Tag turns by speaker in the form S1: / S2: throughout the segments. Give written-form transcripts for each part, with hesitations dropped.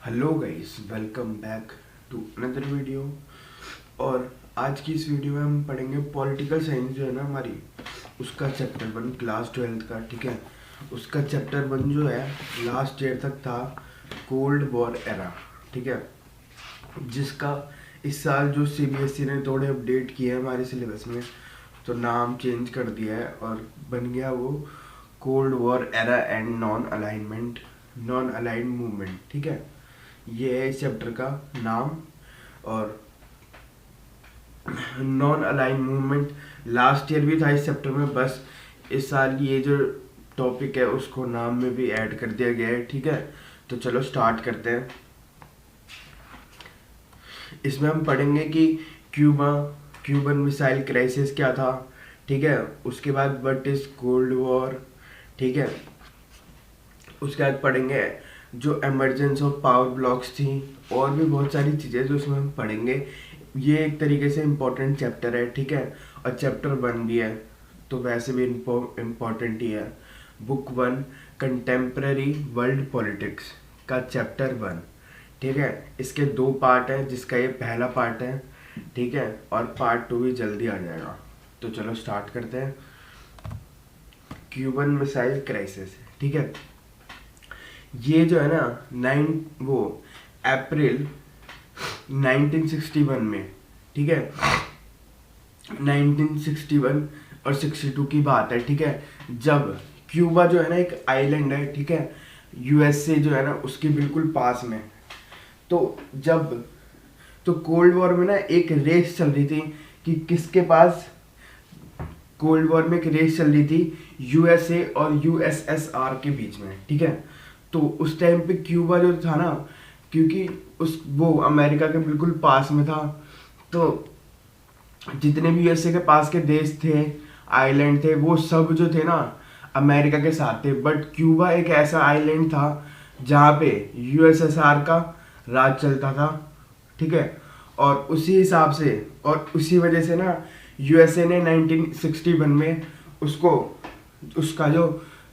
S1: Hello guys, welcome back to another video. और आज की इस वीडियो में हम पढ़ेंगे पॉलिटिकल साइंस जो है ना हमारी, उसका चैप्टर 1 क्लास 12 का। ठीक है, उसका चैप्टर 1 जो है लास्ट ईयर तक था, कोल्ड वॉर एरा। ठीक है, जिसका इस साल जो सीबीएसई ने थोड़े अपडेट किए हैं हमारे सिलेबस में, तो नाम चेंज कर दिया है और बन गया वो cold war era and non aligned movement. ठीक है, ये है इस चैप्टर का नाम। और non align movement last year भी था इस चैप्टर में, बस इस साल ये जो टॉपिक है उसको नाम में भी ऐड कर दिया गया है। ठीक है, तो चलो स्टार्ट करते हैं। इसमें हम पढ़ेंगे कि क्यूबन मिसाइल क्राइसिस क्या था। ठीक है, उसके बाद व्हाट इज कोल्ड वॉर। ठीक है, उसके बाद पढ़ेंगे जो एमरजेंस ऑफ पावर ब्लॉक्स थी, और भी बहुत सारी चीज़ें जो उसमें हम पढ़ेंगे। ये एक तरीके से इम्पोर्टेंट चैप्टर है। ठीक है, और चैप्टर 1 भी है, तो वैसे भी इम्पोर्टेंट ही है। बुक 1 कंटेम्प्रेरी वर्ल्ड पॉलिटिक्स का चैप्टर 1। ठीक है, इसके 2 पार्ट हैं, जिसका ये पहला पार्ट है। ठीक है, और पार्ट 2 भी जल्दी आ जाएगा। तो चलो स्टार्ट करते हैं। Cuban missile crisis. ठीक है, ये जो है ना अप्रैल 1961 में, ठीक है, 1961 और 62 की बात है। ठीक है, जब क्यूबा जो है ना एक आइलैंड है, ठीक है, यूएसए जो है ना उसके बिल्कुल पास में। तो कोल्ड वॉर में ना एक रेस चल रही थी कि किसके पास, कोल्ड वॉर में एक रेस चल रही थी यूएसए और यूएसएसआर के बीच में। ठीक है, तो उस टाइम पे क्यूबा जो था ना, क्योंकि वो अमेरिका के बिल्कुल पास में था, तो जितने भी यूएसए के पास के देश थे, आइलैंड थे, वो सब जो थे ना अमेरिका के साथ थे। बट क्यूबा एक ऐसा आइलैंड था जहाँ पे यूएसएसआर का राज चलता था। ठीक है, और उसी हिसाब से और उसी वजह से ना यूएसए ने 1961 में उसका जो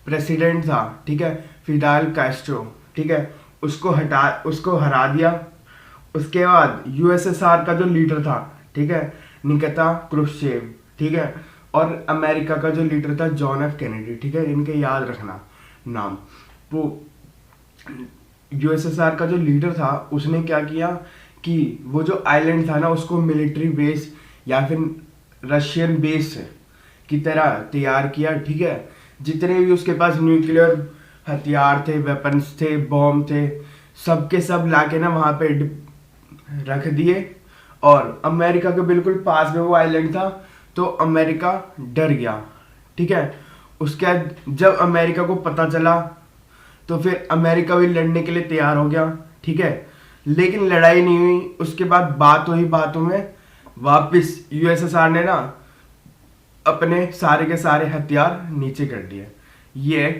S1: प्रेसिडेंट था, ठीक है, फिडेल कैस्ट्रो, ठीक है, उसको हरा दिया। उसके बाद यूएसएसआर का जो लीडर था, ठीक है, निकिता क्रुश्चेव, ठीक है, और अमेरिका का जो लीडर था जॉन एफ कैनेडी। ठीक है, इनके याद रखना नाम। वो यूएसएसआर का जो लीडर था उसने क्या किया कि वो जो आइलैंड था ना उसको मिलिट्री बेस या फिर रशियन बेस की तरह तैयार किया। ठीक है, जितने भी उसके पास न्यूक्लियर हथियार थे, वेपन्स थे, बॉम्ब थे, सबके सब लाके ना वहाँ पे रख दिए। और अमेरिका के बिल्कुल पास में वो आइलैंड था, तो अमेरिका डर गया। ठीक है, उसके बाद जब अमेरिका को पता चला तो फिर अमेरिका भी लड़ने के लिए तैयार हो गया। ठीक है, लेकिन लड़ाई नहीं हुई। उसके बाद बातों में वापस यूएसएसआर ने ना अपने सारे के सारे हथियार नीचे कर दिए। ये है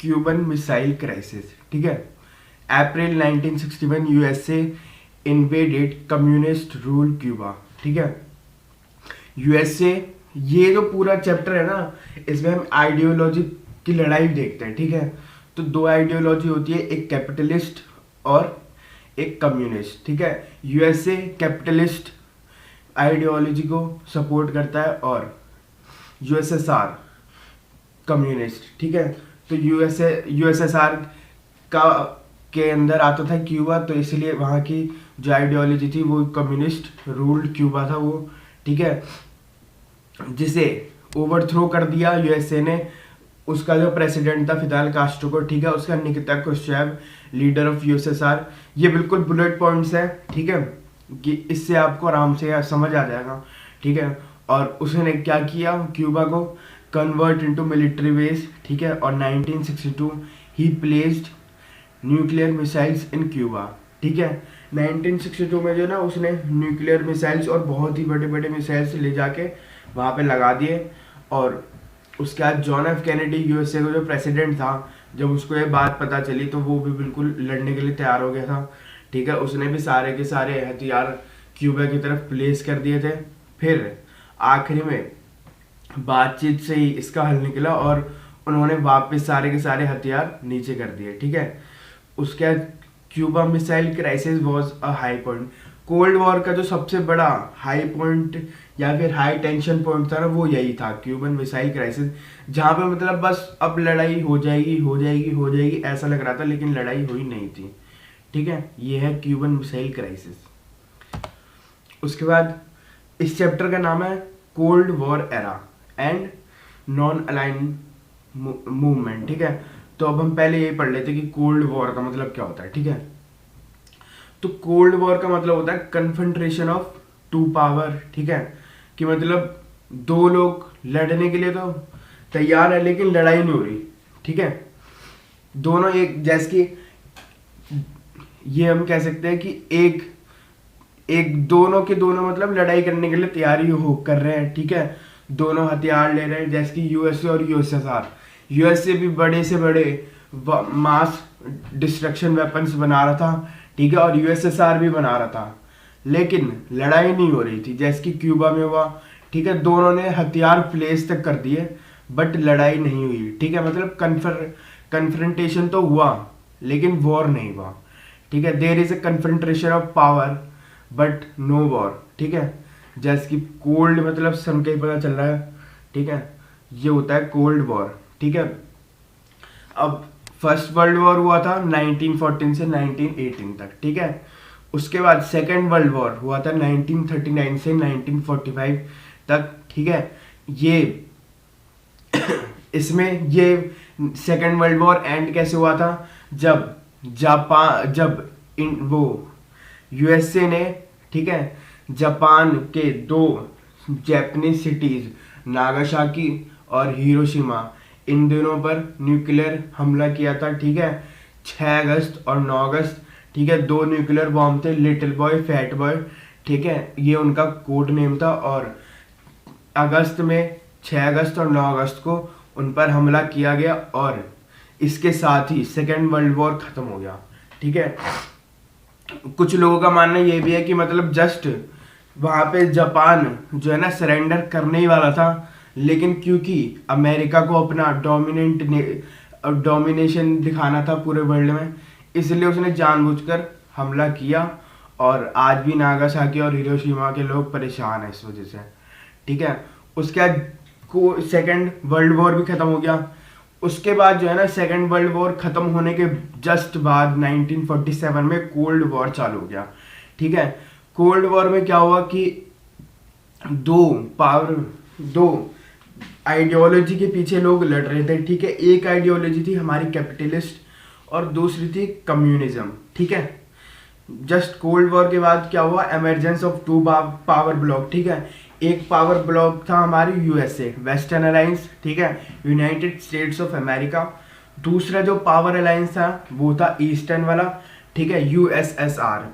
S1: क्यूबन मिसाइल क्राइसिस। ठीक है, अप्रैल 1961 USA invaded communist rule Cuba. ठीक है, यूएसए, ये जो पूरा चैप्टर है ना इसमें हम आइडियोलॉजी की लड़ाई देखते हैं। ठीक है, तो 2 आइडियोलॉजी होती है, एक कैपिटलिस्ट और एक कम्युनिस्ट। ठीक है, यूएसए कैपिटलिस्ट आइडियोलॉजी को सपोर्ट करता है और यूएसएसआर कम्युनिस्ट। ठीक है, तो यूएसएसआर का के अंदर आता था क्यूबा, तो इसलिए वहाँ की जो आइडियोलॉजी थी वो कम्युनिस्ट रूल्ड क्यूबा था वो। ठीक है, जिसे ओवरथ्रो कर दिया यूएसए ने। उसका जो प्रेसिडेंट था फिदेल कास्ट्रो को, ठीक है, उसका Nikita Khrushchev, leader of USSR. ये बिल्कुल बुलेट पॉइंट्स है। ठीक है, कि इससे आपको आराम से समझ आ जाएगा। ठीक है, और उसने क्या किया, क्यूबा को कन्वर्ट इनटू मिलिट्री बेस। ठीक है, और 1962 ही प्लेस्ड न्यूक्लियर मिसाइल्स इन क्यूबा। ठीक है, 1962 में जो ना उसने न्यूक्लियर मिसाइल्स और बहुत ही बड़े बड़े मिसाइल्स ले जाके वहाँ पे लगा दिए। और उसके बाद जॉन एफ कैनेडी, यूएसए का जो प्रेसिडेंट था, जब उसको ये बात पता चली तो वो भी बिल्कुल लड़ने के लिए तैयार हो गया था। ठीक है, उसने भी सारे के सारे हथियार क्यूबा की तरफ प्लेस कर दिए थे। फिर आखिरी में बातचीत से ही इसका हल निकला और उन्होंने वापस सारे के सारे हथियार नीचे कर दिए। ठीक है, उसके बाद Cuba missile crisis was a high point. Cold war का जो सबसे बड़ा हाई पॉइंट या फिर हाई टेंशन पॉइंट था ना, वो यही था, क्यूबन मिसाइल क्राइसिस, जहाँ पे मतलब बस अब लड़ाई हो जाएगी हो जाएगी हो जाएगी ऐसा लग रहा था, लेकिन लड़ाई हुई नहीं थी। ठीक है, ये है क्यूबन मिसाइल क्राइसिस। उसके बाद इस चैप्टर का नाम है cold war era and non align movement. ठीक है, तो अब हम पहले यही पढ़ लेते कि कोल्ड वॉर का मतलब क्या होता है। ठीक है, तो कोल्ड वॉर का मतलब होता है कन्फ्रंट्रेशन ऑफ टू पावर। ठीक है, कि मतलब दो लोग लड़ने के लिए तो तैयार है लेकिन लड़ाई नहीं हो रही। ठीक है, दोनों एक जैसे कि ये हम कह सकते हैं कि एक एक दोनों के दोनों मतलब लड़ाई करने के लिए तैयारी हो कर रहे हैं। ठीक है, दोनों हथियार ले रहे हैं, जैसे कि यूएसए और यूएसएसआर। यूएसए भी बड़े से बड़े मास डिस्ट्रक्शन वेपन्स बना रहा था। ठीक है, और यूएसएसआर भी बना रहा था, लेकिन लड़ाई नहीं हो रही थी, जैसे कि क्यूबा में हुआ। ठीक है, दोनों ने हथियार प्लेस तक कर दिए बट लड़ाई नहीं हुई। ठीक है, मतलब कन्फ्रंटेशन तो हुआ लेकिन वॉर नहीं हुआ। ठीक है, there is a confrontation of power but no war. ठीक है, जैसे कि कोल्ड मतलब सन का ही पता चल रहा है। ठीक है, ये होता है कोल्ड वॉर। ठीक है, अब फर्स्ट वर्ल्ड वॉर हुआ था 1914 से 1918 तक। ठीक है, उसके बाद सेकेंड वर्ल्ड वॉर हुआ था 1939 से 1945 तक। ठीक है, ये इसमें ये सेकेंड वर्ल्ड वॉर एंड कैसे हुआ था, जब वो यूएसए ने, ठीक है, जापान के दो जापानीज सिटीज नागासाकी और हिरोशिमा, इन दोनों पर न्यूक्लियर हमला किया था। ठीक है, 6 अगस्त और 9 अगस्त। ठीक है, 2 न्यूक्लियर बॉम्ब थे, लिटिल बॉय फैट बॉय। ठीक है, ये उनका कोड नेम था, और अगस्त में 6 अगस्त और 9 अगस्त को उन पर हमला किया गया, और इसके साथ ही सेकेंड वर्ल्ड वॉर खत्म हो गया। ठीक है, कुछ लोगों का मानना ये भी है कि मतलब जस्ट वहां पे जापान जो है ना सरेंडर करने ही वाला था, लेकिन क्योंकि अमेरिका को अपना डोमिनेशन दिखाना था पूरे वर्ल्ड में, इसलिए उसने जानबूझकर हमला किया, और आज भी नागासाकी और हिरोशिमा के लोग परेशान हैं इस वजह से। ठीक है, उसके बाद को सेकेंड वर्ल्ड वॉर भी खत्म हो गया। उसके बाद जो है ना सेकेंड वर्ल्ड वॉर खत्म होने के जस्ट बाद 1947 में कोल्ड वॉर चालू हो गया। ठीक है, कोल्ड वॉर में क्या हुआ कि दो आइडियोलॉजी के पीछे लोग लड़ रहे थे। ठीक है, एक आइडियोलॉजी थी हमारी कैपिटलिस्ट और दूसरी थी कम्युनिज्म। ठीक है, जस्ट कोल्ड वॉर के बाद क्या हुआ, एमरजेंस ऑफ 2 पावर ब्लॉक। ठीक है, एक पावर ब्लॉक था हमारी यूएसए वेस्टर्न अलायंस। ठीक है, यूनाइटेड स्टेट्स ऑफ अमेरिका। दूसरा जो पावर अलायंस था वो था ईस्टर्न वाला। ठीक है, यूएसएसआर।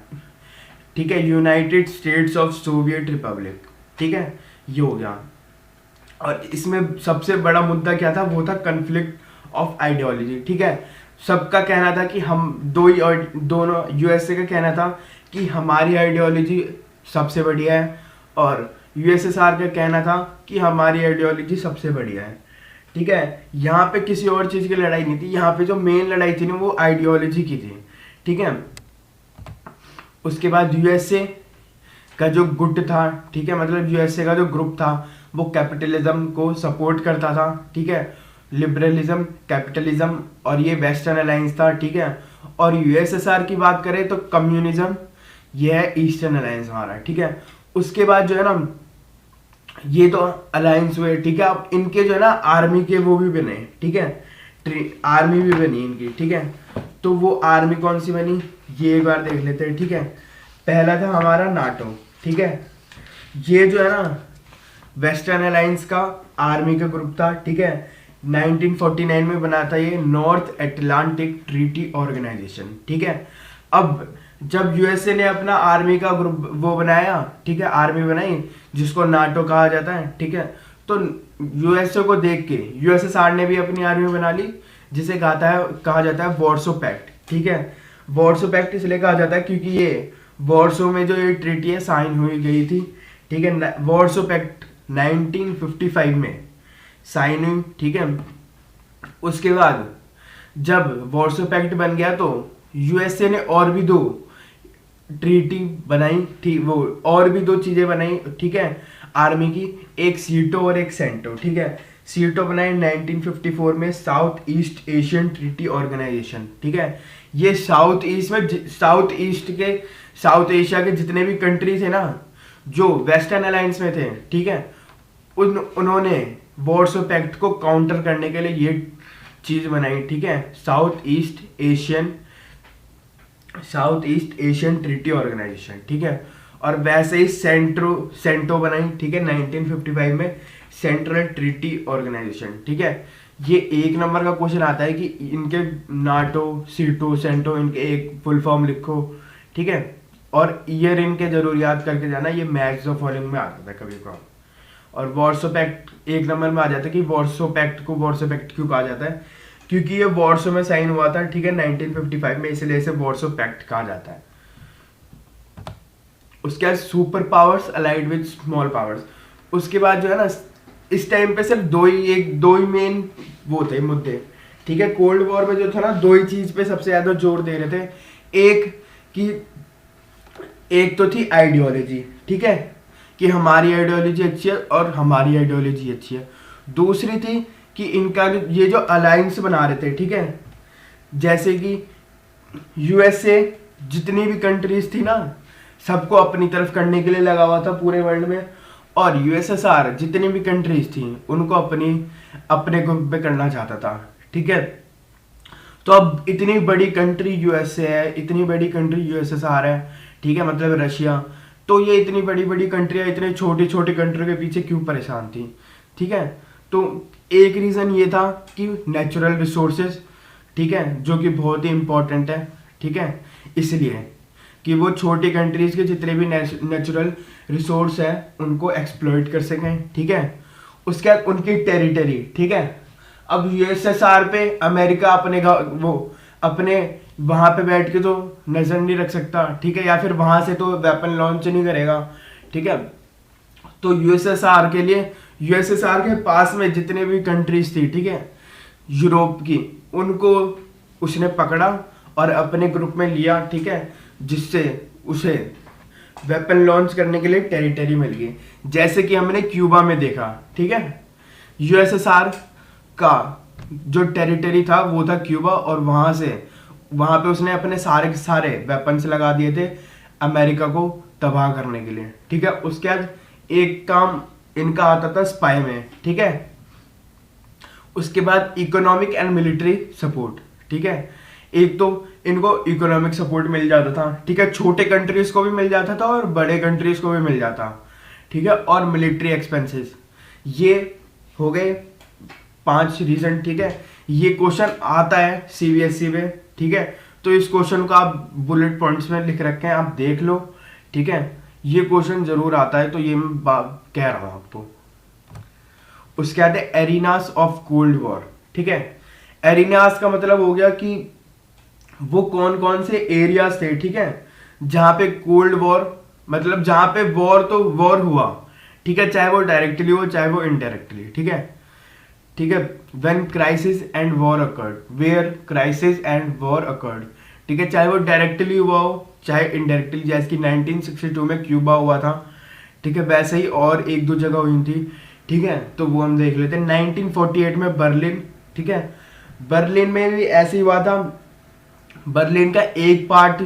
S1: ठीक है, United states of Soviet Republic. ठीक है, ये हो गया। और इसमें सबसे बड़ा मुद्दा क्या था, वो था कन्फ्लिक्ट ऑफ आइडियोलॉजी। ठीक है, सबका कहना था कि हम दोनों यूएसए का कहना था कि हमारी आइडियोलॉजी सबसे बढ़िया है, और यूएसएसआर का कहना था कि हमारी आइडियोलॉजी सबसे बढ़िया है। ठीक है, यहाँ पे किसी और चीज़ की लड़ाई नहीं थी, यहाँ पे जो मेन लड़ाई थी ना वो आइडियोलॉजी की थी। ठीक है, उसके बाद यूएसए का जो गुट था, ठीक है, मतलब यूएसए का जो ग्रुप था वो कैपिटलिज्म को सपोर्ट करता था। ठीक है, लिबरलिज्म, कैपिटलिज्म, और ये वेस्टर्न अलायंस था। ठीक है, और यूएसएसआर की बात करें तो कम्युनिज्म, ये है ईस्टर्न अलायंस हमारा। ठीक है, उसके बाद जो है ना ये तो अलायंस हुए। ठीक है, अब इनके जो है ना आर्मी के वो भी बने। ठीक है, आर्मी भी बनी इनकी। ठीक है, तो वो आर्मी कौन सी बनी ये एक बार देख लेते हैं। ठीक है, पहला था हमारा नाटो। ठीक है, ये जो है ना वेस्टर्न अलायंस का आर्मी का ग्रुप था। ठीक है, 1949 में बना था ये नॉर्थ एटलांटिक ट्रीटी ऑर्गेनाइजेशन। ठीक है, अब जब यूएसए ने अपना आर्मी का ग्रुप वो बनाया, ठीक है, आर्मी बनाई जिसको नाटो कहा जाता है। ठीक है, तो यूएसए को देख के यूएसएसआर ने भी अपनी आर्मी बना ली, जिसे कहा जाता है वॉर्सो पैक्ट। ठीक है, वॉर्सो पैक्ट इसलिए कहा जाता है क्योंकि ये वॉर्सो में जो ये ट्रीटी है साइन हुई गई थी। ठीक है, वॉर्सो पैक्ट 1955 में साइन हुई। ठीक है, उसके बाद जब वॉर्सो पैक्ट बन गया तो यूएसए ने और भी दो ट्रीटी बनाई, ठीक, वो और भी दो चीजें बनाई, ठीक है, आर्मी की, एक सीटो और एक सेंटो, ठीक है। सीटो बनाई 1954 में, South East Asian Treaty organisation, ठीक है। ये साउथ ईस्ट में, साउथ एशिया के जितने भी कंट्री थे ना जो वेस्टर्न अलायंस में थे, ठीक है, उन्होंने वॉर्सो पैक्ट को काउंटर करने के लिए ये चीज बनाई, ठीक है, South East Asian Treaty organisation, ठीक है। और वैसे ही सेंटो बनाई, ठीक है, 1955 में, सेंट्रल ट्रीटी ऑर्गेनाइजेशन, ठीक है। ये एक नंबर का क्वेश्चन आता है कि इनके नाटो, सीटो, सेंटो, इनके एक फुल फॉर्म लिखो, ठीक है, और ईयर इनके जरूर याद करके जाना, ये मैथ्स ऑफ फॉलोइंग में आता था कभी कभार। और वॉर्सो पैक्ट एक नंबर में आ जाता है कि वॉर्सो पैक्ट क्यों कहा जाता है, क्योंकि ये वॉर्सो में साइन हुआ था, ठीक है, 1955 में, इसलिए इसे वॉर्सो पैक्ट कहा जाता है। उसके बाद super powers allied with small powers. उसके बाद जो है ना, इस टाइम पे सिर्फ दो ही मेन वो थे मुद्दे, ठीक है। कोल्ड वॉर में जो था ना, दो ही चीज पे सबसे ज्यादा जोर दे रहे थे। एक तो थी आइडियोलॉजी, ठीक है, कि हमारी आइडियोलॉजी अच्छी है और हमारी आइडियोलॉजी अच्छी है। दूसरी थी कि इनका ये जो अलायंस बना रहे थे, ठीक है, जैसे कि यूएसए जितनी भी कंट्रीज थी ना, सबको अपनी तरफ करने के लिए लगा हुआ था पूरे वर्ल्ड में, और यूएसएसआर जितनी भी कंट्रीज थी उनको अपने ग्रुप में करना चाहता था, ठीक है। तो अब इतनी बड़ी कंट्री यूएसए है, इतनी बड़ी कंट्री यूएसएसआर है, ठीक है, मतलब रशिया, तो ये इतनी बड़ी बड़ी कंट्रियां इतने छोटी छोटी कंट्रियों के पीछे क्यों परेशान थी, ठीक है। तो एक रीजन ये था कि नेचुरल रिसोर्सेज, ठीक है, जो कि बहुत ही इंपॉर्टेंट है, ठीक है, इसलिए कि वो छोटी कंट्रीज के जितने भी नेचुरल रिसोर्स है उनको एक्सप्लॉइट कर सकें, ठीक है। उसके बाद उनकी टेरिटरी, ठीक है। अब यूएसएसआर पे अमेरिका अपने वहां पे बैठ के तो नजर नहीं रख सकता, ठीक है, या फिर वहां से तो वेपन लॉन्च नहीं करेगा, ठीक है। तो यूएसएसआर के पास में जितने भी कंट्रीज थी, ठीक है, यूरोप की, उनको उसने पकड़ा और अपने ग्रुप में लिया, ठीक है, जिससे उसे वेपन लॉन्च करने के लिए टेरिटरी मिल गई। जैसे कि हमने क्यूबा में देखा, ठीक है, यूएसएसआर का जो टेरिटरी था वो था क्यूबा, और वहां पे उसने अपने सारे के सारे वेपन्स लगा दिए थे अमेरिका को तबाह करने के लिए, ठीक है। उसके बाद एक काम इनका आता था स्पाई में, ठीक है। उसके बाद इकोनॉमिक एंड मिलिट्री सपोर्ट, ठीक है। एक तो इनको इकोनॉमिक सपोर्ट मिल जाता था, ठीक है, छोटे कंट्रीज को भी मिल जाता था और बड़े कंट्रीज को भी मिल जाता, ठीक है, और मिलिट्री एक्सपेंसेस। ये हो गए 5 रीजन, ठीक है। ये क्वेश्चन आता है सीबीएसई में, ठीक है, तो इस क्वेश्चन को आप बुलेट पॉइंट्स में लिख रखे हैं, आप देख लो, ठीक है, ये क्वेश्चन जरूर आता है, तो ये मैं कह रहा हूं आपको। उसके बाद है एरिनास ऑफ कोल्ड वॉर, ठीक है। एरिनास का मतलब हो गया कि वो कौन कौन से एरियाज थे, ठीक है, जहां पे कोल्ड वॉर, मतलब जहां पे वॉर हुआ, ठीक है, चाहे वो डायरेक्टली हो चाहे वो इनडायरेक्टली, ठीक है, ठीक है। When crisis and war occurred, where crisis and war occurred, ठीक है, चाहे वो डायरेक्टली हुआ हो चाहे इनडायरेक्टली, जैसे कि 1962 में क्यूबा हुआ था, ठीक है, वैसे ही और एक दो जगह हुई थी, ठीक है, तो वो हम देख लेते हैं। 1948 में बर्लिन, ठीक है, बर्लिन में भी ऐसे ही हुआ था। बर्लिन का एक पार्ट,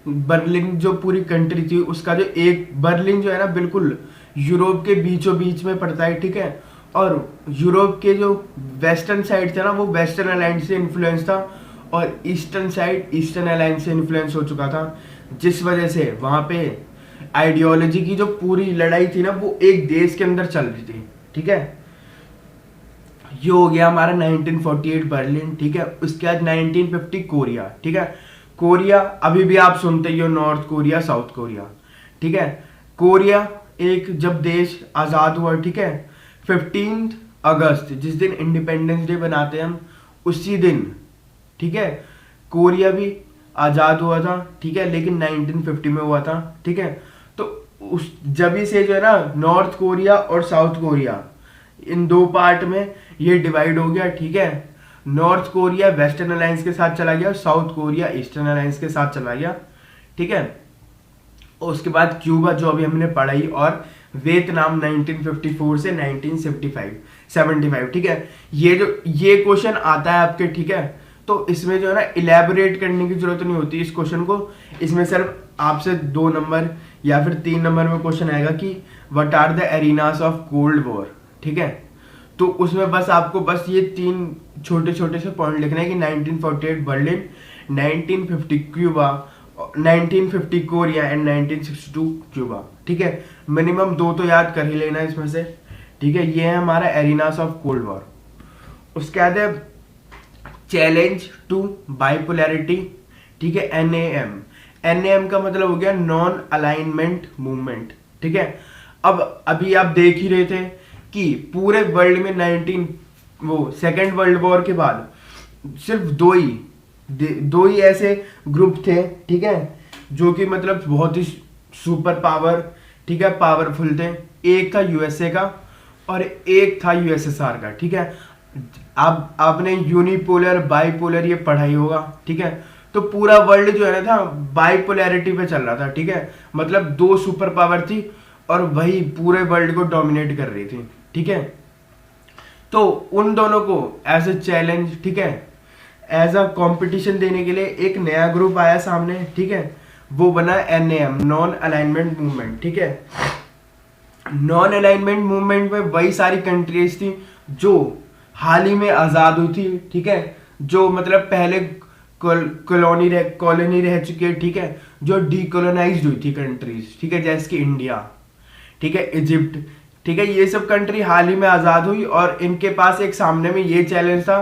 S1: बर्लिन जो पूरी कंट्री थी उसका जो एक बर्लिन जो है ना, बिल्कुल यूरोप के बीचों बीच में पड़ता है, ठीक है, और यूरोप के जो वेस्टर्न साइड था ना, वो वेस्टर्न अलायंस से इन्फ्लुएंस था, और ईस्टर्न साइड ईस्टर्न अलायंस से इन्फ्लुएंस हो चुका था, जिस वजह से वहां पे आइडियोलॉजी की जो पूरी लड़ाई थी ना, वो एक देश के अंदर चल रही थी, ठीक है। ये हो गया हमारा 1948 बर्लिन, ठीक है। उसके बाद 1950 कोरिया, ठीक है। कोरिया अभी भी आप सुनते ही हो, नॉर्थ कोरिया, साउथ कोरिया, ठीक है। कोरिया एक जब देश आजाद हुआ, ठीक है, 15 अगस्त जिस दिन इंडिपेंडेंस डे बनाते हैं हम, उसी दिन, ठीक है, कोरिया भी आजाद हुआ था, ठीक है, लेकिन 1950 में हुआ था, ठीक है। तो उस जब से जो है ना, नॉर्थ कोरिया और साउथ कोरिया, इन दो पार्ट में ये डिवाइड हो गया, ठीक है। नॉर्थ कोरिया वेस्टर्न अलायंस के साथ चला गया और साउथ कोरिया ईस्टर्न अलायंस के साथ चला गया, ठीक है। और उसके बाद क्यूबा जो अभी हमने पढ़ाई, और वियतनाम 1954 से 1975, ठीक है। ये क्वेश्चन आता है आपके, ठीक है। तो इसमें जो है ना इलेबोरेट करने की जरूरत नहीं होती इस क्वेश्चन को, इसमें सिर्फ आपसे 2 नंबर या फिर 3 नंबर में क्वेश्चन आएगा कि what are the arenas of Cold War, ठीक है। तो उसमें बस आपको बस ये 3 छोटे छोटे से पॉइंट लिखना है कि 1948 Berlin, 1950 Cuba, 1950 Korea and 1962 Cuba, ठीक है। मिनिमम 2 तो याद कर ही लेना इसमें से, ठीक है। ये है हमारा एरिनास ऑफ कोल्ड वॉर। उसके बाद है चैलेंज टू बाइपोलैरिटी, ठीक है, NAM। NAM का मतलब हो गया नॉन अलाइनमेंट मूवमेंट, ठीक है। अब अभी आप देख ही रहे थे कि पूरे वर्ल्ड में सेकेंड वर्ल्ड वॉर के बाद सिर्फ दो ही ऐसे ग्रुप थे, ठीक है, जो कि मतलब बहुत ही सुपर पावर, ठीक है, पावरफुल थे। एक था USA का और एक था USSR का, ठीक है। अब आपने यूनिपोलर बाइपोलर ये पढ़ाई होगा, ठीक है। तो पूरा वर्ल्ड जो है ना था बाइपोलैरिटी पे चल रहा था, ठीक है। मतलब 2 सुपर पावर थी और वही पूरे वर्ल्ड को डोमिनेट कर रही थी, ठीक है। तो उन दोनों को एज ए चैलेंज, ठीक है, एज अ कंपटीशन देने के लिए एक नया ग्रुप आया सामने, ठीक है। वो बना NAM, नॉन अलाइनमेंट मूवमेंट, ठीक है। नॉन अलाइनमेंट मूवमेंट में वही सारी कंट्रीज थी जो हाल ही में आजाद हुई थी, ठीक है, जो मतलब पहले कॉलोनी रह चुकी है, ठीक है, जो डीकोलोनाइज्ड हुई थी कंट्रीज, ठीक है, जैसे कि इंडिया, ठीक है, इजिप्ट, ठीक है। ये सब कंट्री हाल ही में आजाद हुई और इनके पास एक सामने में ये चैलेंज था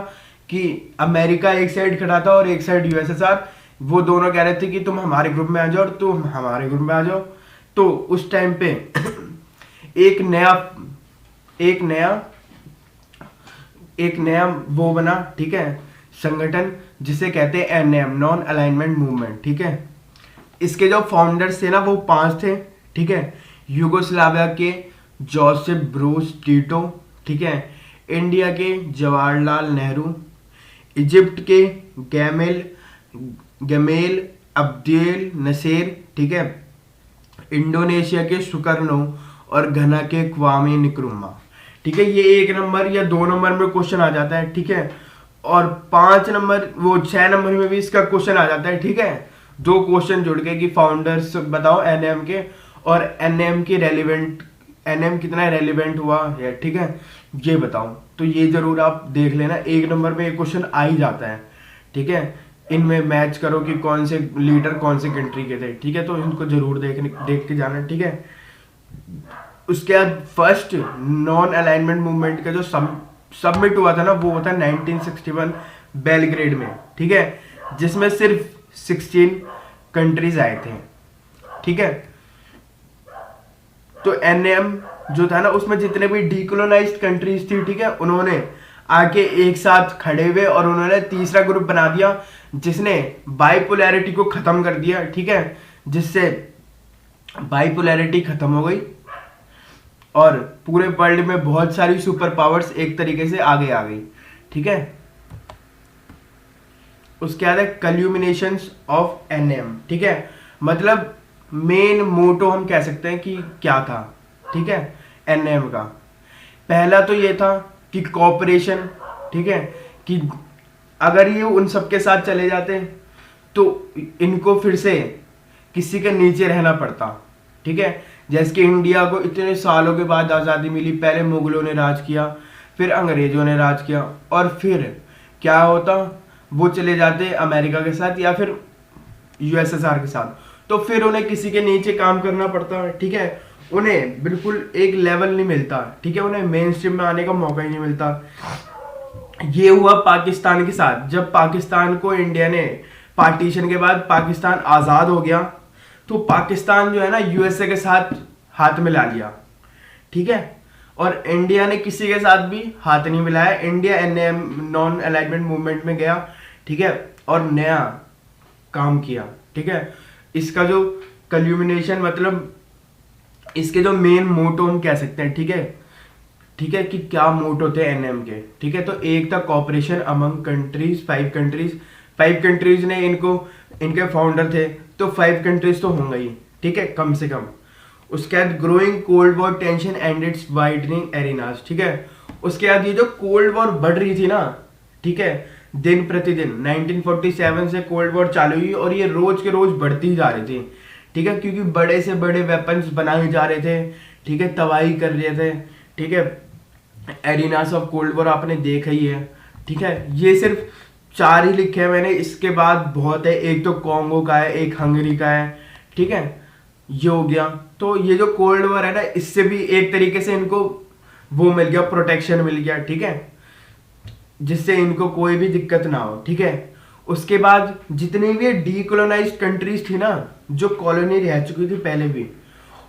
S1: कि अमेरिका एक साइड खड़ा था और एक साइड USSR, वो दोनों कह रहे थे कि तुम हमारे ग्रुप में आ जाओ और तुम हमारे ग्रुप में आ जाओ। तो उस टाइम पे एक नया वो बना, ठीक है, संगठन, जिसे कहते हैं NAM, नॉन अलाइनमेंट मूवमेंट, ठीक है। इसके जो फाउंडर्स थे ना वो 5 थे, ठीक है। यूगोस्लाविया के जोसेफ ब्रूस टीटो, ठीक है, इंडिया के जवाहरलाल नेहरू, इजिप्ट के गमेल अब्देल नसीर, ठीक है, इंडोनेशिया के सुकर्नो और घना के क्वामे निक्रुमा, ठीक है। ये 1 नंबर या 2 नंबर में क्वेश्चन आ जाता है, ठीक है। और 6 नंबर में भी इसका क्वेश्चन आ जाता है, ठीक है। 2 क्वेश्चन जुड़ के कि फाउंडर्स बताओ NAM के, और NAM की NAM कितना रेलिवेंट हुआ है, ठीक है, ये बताओ। तो ये जरूर आप देख लेना, 1 नंबर में एक क्वेश्चन आ ही जाता है, ठीक है। इनमें मैच करो कि कौन से लीडर कौन से कंट्री के थे, ठीक है। तो इनको जरूर देख के जाना, ठीक है। उसके बाद फर्स्ट नॉन अलाइनमेंट मूवमेंट का जो सबमिट हुआ था ना वो था 1961 बेलग्रेड में, ठीक है, जिसमें सिर्फ 16 कंट्रीज आए थे, ठीक है। तो NAM जो था ना उसमें जितने भी डीकोलोनाइज्ड कंट्रीज थी, ठीक है, उन्होंने आके एक साथ खड़े हुए और उन्होंने तीसरा ग्रुप बना दिया जिसने बाइपोलैरिटी को खत्म कर दिया, ठीक है, जिससे बाइपोलैरिटी खत्म हो गई और पूरे वर्ल्ड में बहुत सारी सुपर पावर्स एक तरीके से आगे आ गई, ठीक है। उसके बाद है कल्यूमिनेशंस ऑफ NAM, ठीक है, मतलब मेन मोटो हम कह सकते हैं कि क्या था, ठीक है, NAM का। पहला तो ये था कि कोऑपरेशन, ठीक है, कि अगर ये उन सबके साथ चले जाते तो इनको फिर से किसी के नीचे रहना पड़ता, ठीक है। जैसे कि इंडिया को इतने सालों के बाद आज़ादी मिली, पहले मुगलों ने राज किया, फिर अंग्रेजों ने राज किया, और फिर क्या होता, वो चले जाते अमेरिका के साथ या फिर USSR के साथ, तो फिर उन्हें किसी के नीचे काम करना पड़ता, ठीक है। उन्हें बिल्कुल एक लेवल नहीं मिलता, ठीक है, उन्हें मेन स्ट्रीम में आने का मौका ही नहीं मिलता। ये हुआ पाकिस्तान के साथ, जब पाकिस्तान को इंडिया ने पार्टीशन के बाद पाकिस्तान आज़ाद हो गया तो पाकिस्तान जो है ना USA के साथ हाथ मिला लिया, ठीक है, और इंडिया ने किसी के साथ भी हाथ नहीं मिलाया। India NAM non alignment movement में गया, ठीक है, और नया काम किया, ठीक है। इसका जो कल्यूमिनेशन मतलब इसके जो मेन मोटो हम कह सकते हैं, ठीक है, ठीक है, कि क्या मोटो थे एनएम के, ठीक है। तो एक था कॉपरेशन अमंग कंट्रीज, 5 कंट्रीज ने इनको, इनके फाउंडर थे, तो 5 कंट्रीज तो होंगे ही, ठीक है, कम से कम। उसके बाद growing cold war tension and it's widening arenas, ठीक है। उसके बाद ये जो कोल्ड वॉर बढ़ रही थी ना, ठीक है, दिन प्रतिदिन 1947 से कोल्ड वॉर चालू हुई और ये रोज के रोज बढ़ती जा रही थी, ठीक है, क्योंकि बड़े से बड़े वेपन्स बनाए जा रहे थे, ठीक है, तबाही कर रहे थे, ठीक है। एरिनास ऑफ कोल्ड वॉर आपने देखा ही है, ठीक है। ये सिर्फ 4 ही लिखे हैं मैंने, इसके बाद बहुत है, एक तो कॉन्गो का है, एक हंगरी का है, ठीक है, ये हो गया। तो ये जो कोल्ड वॉर है ना, इससे भी एक तरीके से इनको वो मिल गया, प्रोटेक्शन मिल गया, ठीक है, जिससे इनको कोई भी दिक्कत ना हो, ठीक है। उसके बाद जितनी भी डीकोलोनाइज्ड कंट्रीज थी ना, जो कॉलोनी रह चुकी थी पहले भी,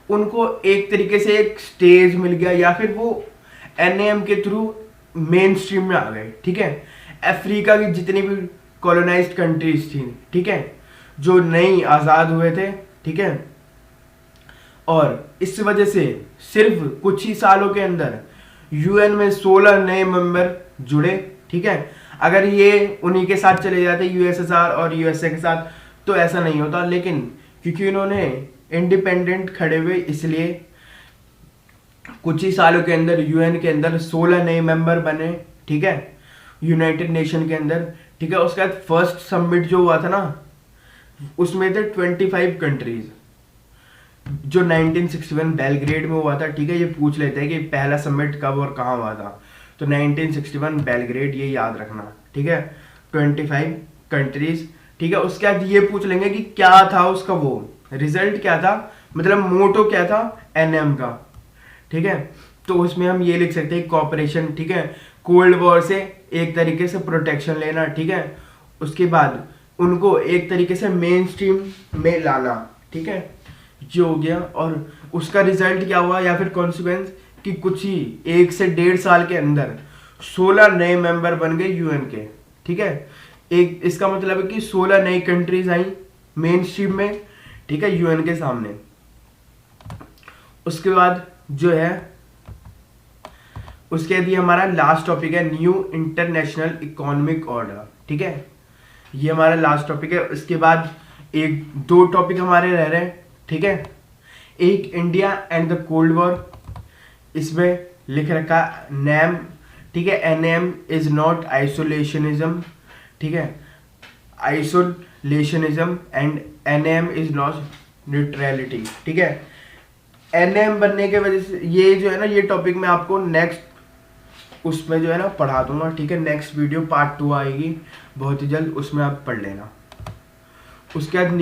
S1: उनको एक तरीके से एक स्टेज मिल गया, या फिर वो एनएम के थ्रू मेन स्ट्रीम में आ गए, ठीक है। अफ्रीका की जितनी भी कॉलोनाइज्ड कंट्रीज थी, ठीक है, जो नई आज़ाद हुए थे, ठीक है, और इस वजह से सिर्फ कुछ ही सालों के अंदर यूएन में 16 नए मेंबर जुड़े, ठीक है। अगर ये उन्हीं के साथ चले जाते, यूएसएसआर और यूएसए के साथ, तो ऐसा नहीं होता, लेकिन क्योंकि इन्होंने इंडिपेंडेंट खड़े हुए, इसलिए कुछ ही सालों के अंदर यूएन के अंदर 16 नए मेंबर बने, ठीक है, यूनाइटेड नेशन के अंदर, ठीक है। उसके बाद फर्स्ट समिट जो हुआ था ना, उसमें थे 25 कंट्रीज, जो 1961 बेलग्रेड में हुआ था, ठीक है। ये पूछ लेते हैं कि पहला समिट कब और कहाँ हुआ था, तो 1961 बेलग्रेड, ये याद रखना, ठीक है। 25 कंट्रीज, ठीक है। उसके बाद ये पूछ लेंगे कि क्या था उसका वो रिजल्ट, क्या था, मतलब मोटो क्या था एनएम का, ठीक है। तो उसमें हम ये लिख सकते हैं कॉपरेशन, ठीक है, कोल्ड वॉर से एक तरीके से प्रोटेक्शन लेना, ठीक है। उसके बाद उनको एक तरीके से मेन स्ट्रीम में लाना, ठीक है, जो हो गया। और उसका रिजल्ट क्या हुआ, या फिर कॉन्सिक्वेंस, कि कुछ ही 1 से 1.5 साल के अंदर 16 नए मेंबर बन गए यूएन के, ठीक है। एक इसका मतलब है कि 16 नई कंट्रीज आई मेन स्ट्रीम में, ठीक है, यूएन के सामने। उसके बाद जो है, उसके बाद ये हमारा लास्ट टॉपिक है, न्यू इंटरनेशनल इकोनॉमिक ऑर्डर, ठीक है, ये हमारा लास्ट टॉपिक है। उसके बाद 1-2 टॉपिक हमारे रह रहे हैं, ठीक है। एक India and the cold war, इसमें लिख रखा नैम, ठीक है, एनएम इज नॉट आइसोलेशनिज्म, ठीक है, isolationism, and NAM is not neutrality, ठीक है। एनएम बनने के वजह से ये जो है ना, ये टॉपिक मैं आपको नेक्स्ट उसमें जो है ना पढ़ा दूंगा, ठीक है। नेक्स्ट वीडियो पार्ट 2 आएगी बहुत ही जल्द, उसमें आप पढ़ लेना। उसके बाद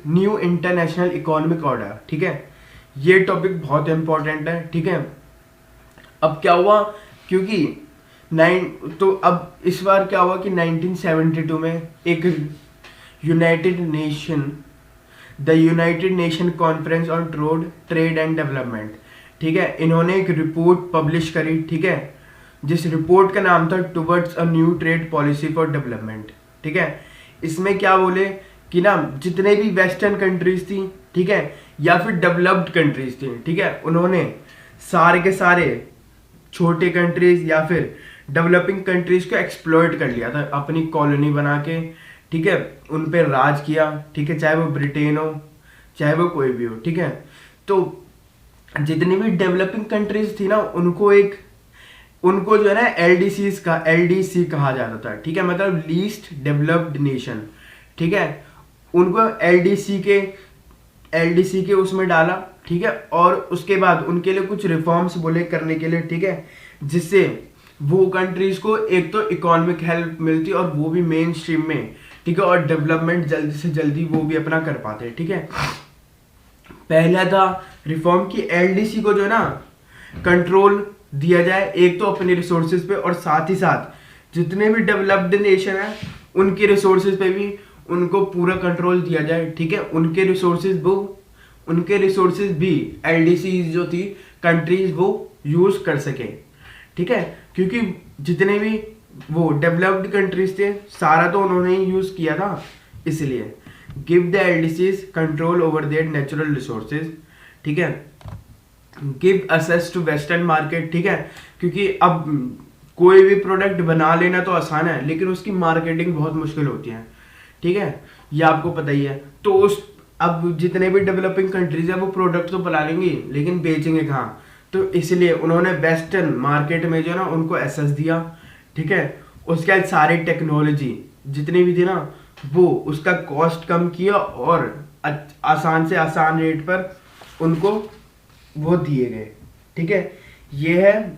S1: न्यू इंटरनेशनल इकोनॉमिक ऑर्डर, ठीक है, ये टॉपिक बहुत इंपॉर्टेंट है, ठीक है। अब क्या हुआ, क्योंकि तो अब इस बार क्या हुआ कि 1972 में एक the United nation conference on trade and development, ठीक है, इन्होंने एक रिपोर्ट पब्लिश करी, ठीक है, जिस रिपोर्ट का नाम था towards a new trade policy for development, ठीक है। इसमें क्या बोले कि ना, जितने भी वेस्टर्न कंट्रीज थी, ठीक है, या फिर डेवलप्ड कंट्रीज थी, ठीक है, उन्होंने सारे के सारे छोटे कंट्रीज या फिर डेवलपिंग कंट्रीज को एक्सप्लॉइट कर लिया था, अपनी कॉलोनी बना के, ठीक है, उन पे राज किया, ठीक है, चाहे वो ब्रिटेन हो, चाहे वो कोई भी हो, ठीक है। तो जितनी भी डेवलपिंग कंट्रीज थी ना, उनको जो है ना एलडीसी कहा जाता था, ठीक है, मतलब लीस्ट डेवलप्ड नेशन, ठीक है। उनको एलडीसी के उसमें डाला, ठीक है, और उसके बाद उनके लिए कुछ रिफॉर्म्स बोले करने के लिए, ठीक है, जिससे वो कंट्रीज को एक तो इकोनॉमिक हेल्प मिलती और वो भी मेन स्ट्रीम में, ठीक है, और डेवलपमेंट जल्दी से जल्दी वो भी अपना कर पाते, ठीक है। पहला था रिफॉर्म की एलडीसी को जो है ना कंट्रोल दिया जाए, एक तो अपने रिसोर्सेज पे, और साथ ही साथ जितने भी डेवलप्ड नेशन है उनके रिसोर्सेज पे भी उनको पूरा कंट्रोल दिया जाए, ठीक है। उनके रिसोर्सेज भी एलडीसी जो थी कंट्रीज वो यूज कर सके, ठीक है, क्योंकि जितने भी वो डेवलप्ड कंट्रीज थे सारा तो उन्होंने ही यूज किया था, इसलिए give the LDCs control over their natural resources, ठीक है। Give access to western market, ठीक है, क्योंकि अब कोई भी प्रोडक्ट बना लेना तो आसान है, लेकिन उसकी मार्केटिंग बहुत मुश्किल होती है, ठीक है, ये आपको पता ही है। तो उस अब जितने भी डेवलपिंग कंट्रीज है वो प्रोडक्ट तो बना लेंगी, लेकिन बेचेंगे कहाँ? तो इसलिए उन्होंने वेस्टर्न मार्केट में जो है ना उनको एसेस दिया, ठीक है। उसके बाद सारी टेक्नोलॉजी जितनी भी थी ना वो उसका कॉस्ट कम किया और आसान से आसान रेट पर उनको वो दिए गए, ठीक है। ये है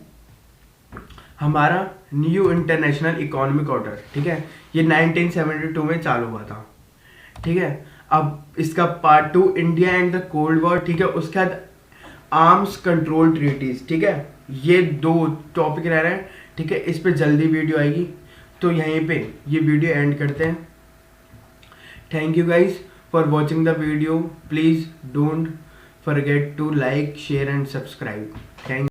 S1: हमारा न्यू इंटरनेशनल इकोनॉमिक ऑर्डर, ठीक है, ये 1972 में चालू हुआ था, ठीक है। अब इसका part 2 India and the cold War, ठीक है, उसके बाद आर्म्स कंट्रोल ट्रीटीज, ठीक है। ये 2 टॉपिक रह रहे हैं, ठीक है, इस पे जल्दी वीडियो आएगी। तो यहीं पे ये वीडियो एंड करते हैं। Thank you guys for watching the video, please don't forget to like, share and subscribe. Thank